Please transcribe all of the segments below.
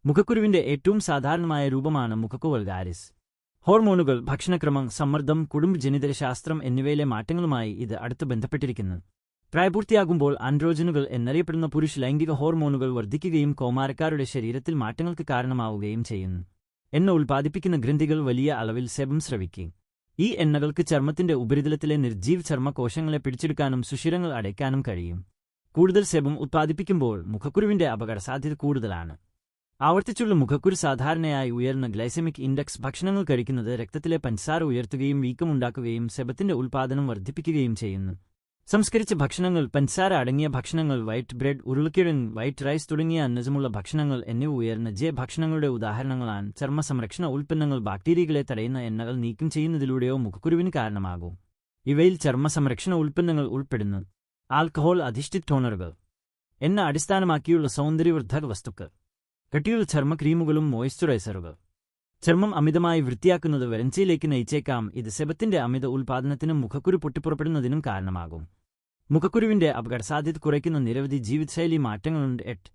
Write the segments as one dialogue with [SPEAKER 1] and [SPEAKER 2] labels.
[SPEAKER 1] മുഖക്കുരുവിന്റെ ഏറ്റവും സാധാരണമായ രൂപമാണ് മുഖക്കു വൾഗാരിസ്. ഹോർമോണുകൾ, ഭക്ഷണക്രമം, സമ്മർദ്ദം, കുടുംബജനിതശാസ്ത്രം എന്നിവയിലെ മാറ്റങ്ങളുമായി ഇത് അടുത്ത് ബന്ധപ്പെട്ടിരിക്കുന്നു. പ്രായപൂർത്തിയാകുമ്പോൾ ആൻഡ്രോജനുകൾ എന്നറിയപ്പെടുന്ന പുരുഷ ലൈംഗിക ഹോർമോണുകൾ വർദ്ധിക്കുകയും കൗമാരക്കാരുടെ ശരീരത്തിൽ മാറ്റങ്ങൾക്ക് കാരണമാവുകയും ചെയ്യുന്നു. എണ്ണ ഉൽപ്പാദിപ്പിക്കുന്ന ഗ്രന്ഥികൾ വലിയ അളവിൽ സെബം സ്രവിക്കും. ഈ എണ്ണകൾക്ക് ചർമ്മത്തിന്റെ ഉപരിതലത്തിലെ നിർജ്ജീവ ചർമ്മ കോശങ്ങളെ പിടിച്ചെടുക്കാനും സുഷിരങ്ങൾ അടയ്ക്കാനും കഴിയും. കൂടുതൽ സെബം ഉത്പാദിപ്പിക്കുമ്പോൾ മുഖക്കുരുവിന്റെ അപകടസാധ്യത കൂടുതലാണ്. ആവർത്തിച്ചുള്ള മുഖക്കുരു സാധാരണയായി ഉയർന്ന ഗ്ലൈസെമിക് ഇൻഡെക്സ് ഭക്ഷണങ്ങൾ കഴിക്കുന്നത് രക്തത്തിലെ പഞ്ചസാര ഉയർത്തുകയും വീക്കമുണ്ടാക്കുകയും സെബത്തിന്റെ ഉൽപ്പാദനം വർദ്ധിപ്പിക്കുകയും ചെയ്യുന്നു. സംസ്കരിച്ച ഭക്ഷണങ്ങൾ, പഞ്ചസാര അടങ്ങിയ ഭക്ഷണങ്ങൾ, വൈറ്റ് ബ്രെഡ്, ഉരുളക്കിഴങ്ങ്, വൈറ്റ് റൈസ് തുടങ്ങിയ അന്നജമുള്ള ഭക്ഷണങ്ങൾ എന്നിവ ഉയർന്ന ഭക്ഷണങ്ങളുടെ ഉദാഹരണങ്ങളാണ്. ചർമ്മ സംരക്ഷണ ഉൽപ്പന്നങ്ങൾ ബാക്ടീരിയകളെ തടയുന്ന എണ്ണകൾ നീക്കം ചെയ്യുന്നതിലൂടെയോ മുഖക്കുരുവിന് കാരണമാകും. ഇവയിൽ ചർമ്മ സംരക്ഷണ ഉൽപ്പന്നങ്ങൾ ഉൾപ്പെടുന്നു: ആൽക്കഹോൾ അധിഷ്ഠിത ടോണറുകൾ, എണ്ണ അടിസ്ഥാനമാക്കിയുള്ള സൗന്ദര്യവർദ്ധക വസ്തുക്കൾ, കട്ടിയുള്ള ചർമ്മ ക്രീമുകളും മോയ്സ്ചറൈസറുകൾ. ചർമ്മം അമിതമായി വൃത്തിയാക്കുന്നത് വരൾച്ചയിലേക്ക് നയിച്ചേക്കാം. ഇത് സെബത്തിന്റെ അമിത ഉൽപാദനത്തിനും മുഖക്കുരു പൊട്ടിപ്പുറപ്പെടുന്നതിനും കാരണമാകും. മുഖക്കുരുവിന്റെ അപകടസാധ്യത കുറയ്ക്കുന്ന നിരവധി ജീവിതശൈലി മാറ്റങ്ങളുണ്ട്. 8.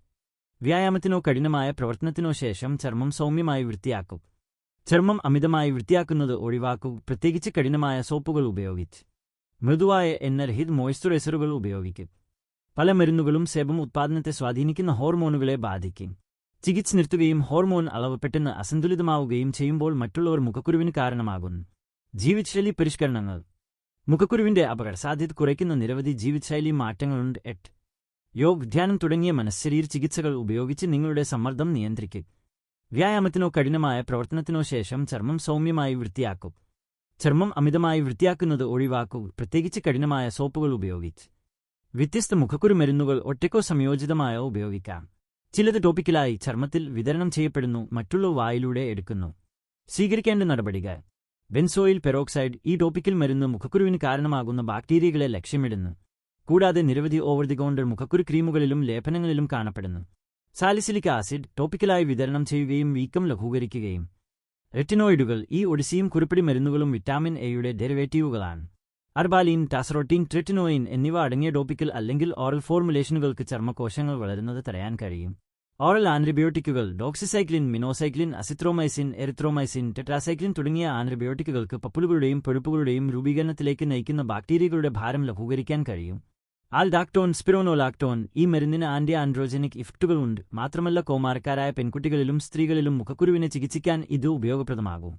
[SPEAKER 1] വ്യായാമത്തിനോ കഠിനമായ പ്രവർത്തനത്തിനോ ശേഷം ചർമ്മം സൗമ്യമായി വൃത്തിയാക്കും. ചർമ്മം അമിതമായി വൃത്തിയാക്കുന്നത് ഒഴിവാക്കുക, പ്രത്യേകിച്ച് കഠിനമായ സോപ്പുകൾ ഉപയോഗിച്ച്. മൃദുവായ എണ്ണരഹിത മോയ്സ്ചറൈസറുകൾ ഉപയോഗിക്കും. പല മരുന്നുകളും സെബം ഉത്പാദനത്തെ സ്വാധീനിക്കുന്ന ഹോർമോണുകളെ ബാധിക്കും. ചികിത്സ നിർത്തുകയും ഹോർമോൺ അളവ് പെട്ടെന്ന് അസന്തുലിതമാവുകയും ചെയ്യുമ്പോൾ മറ്റുള്ളവർ മുഖക്കുരുവിന് കാരണമാകുന്നു. ജീവിതശൈലി പരിഷ്കരണങ്ങൾ. മുഖക്കുരുവിന്റെ അപകടസാധ്യത കുറയ്ക്കുന്ന നിരവധി ജീവിതശൈലി മാറ്റങ്ങളുണ്ട്. 8. യോഗ, ധ്യാനം തുടങ്ങിയ മനഃശരീര ചികിത്സകൾ ഉപയോഗിച്ച് നിങ്ങളുടെ സമ്മർദ്ദം നിയന്ത്രിക്കുക. വ്യായാമത്തിനോ കഠിനമായ പ്രവർത്തനത്തിനോ ശേഷം ചർമ്മം സൗമ്യമായി വൃത്തിയാക്കുക. ചർമ്മം അമിതമായി വൃത്തിയാക്കുന്നത് ഒഴിവാക്കുക, പ്രത്യേകിച്ച് കഠിനമായ സോപ്പുകൾ ഉപയോഗിച്ച്. വ്യത്യസ്ത മുഖക്കുരു മരുന്നുകൾ ഒറ്റയ്ക്കോ സംയോജിതമായോ ഉപയോഗിക്കാം. ചിലത് ടോപ്പിക്കലായി ചർമ്മത്തിൽ വിതരണം ചെയ്യപ്പെടുന്നു, മറ്റുള്ളവ വായിലൂടെ എടുക്കുന്നു. സ്വീകരിക്കേണ്ട നടപടികൾ: ബെൻസോയിൽ പെറോക്സൈഡ്. ഈ ടോപ്പിക്കൽ മരുന്ന് മുഖക്കുരുവിന് കാരണമാകുന്ന ബാക്ടീരിയകളെ ലക്ഷ്യമിടുന്നു. കൂടാതെ നിരവധി ഓവർ ദി കൗണ്ടർ മുഖക്കുരു ക്രീമുകളിലും ലേപനങ്ങളിലും കാണപ്പെടുന്നു. സാലിസിലിക് ആസിഡ് ടോപ്പിക്കലായി വിതരണം ചെയ്യുകയും വീക്കം ലഘൂകരിക്കുകയും. റെറ്റിനോയിഡുകൾ. ഈ ഒഡിസിയും കുരുപ്പടി മരുന്നുകളും വിറ്റാമിൻ എയുടെ ഡെറിവേറ്റീവുകളാണ്. അർബാലിൻ, ടാസറോട്ടീൻ, ട്രെറ്റിനോയിൻ എന്നിവ അടങ്ങിയ ടോപ്പിക്കൽ അല്ലെങ്കിൽ ഓറൽ ഫോർമുലേഷനുകൾക്ക് ചർമ്മകോശങ്ങൾ വളരുന്നത് തടയാൻ കഴിയും. ഓറൽ ആന്റിബയോട്ടിക്കുകൾ. Doxycycline, minocycline, azithromycin, erythromycin, tetracycline തുടങ്ങിയ ആന്റിബയോട്ടിക്കുകൾക്ക് പപ്പുലുകളുടെയും പഴുപ്പുകളുടെയും രൂപീകരണത്തിലേക്ക് നയിക്കുന്ന ബാക്ടീരിയകളുടെ ഭാരം ലഘൂകരിക്കാൻ കഴിയും. ആൽഡാക്ടോൺ, സ്പിരോനോലാക്ടോൺ. ഈ മരുന്നിന് ആന്റി ആൻഡ്രോജനിക് ഇഫക്റ്റുകളുണ്ട്. മാത്രമല്ല കൗമാരക്കാരായ പെൺകുട്ടികളിലും സ്ത്രീകളിലും മുഖക്കുരുവിനെ ചികിത്സിക്കാൻ ഇത് ഉപയോഗപ്രദമാകും.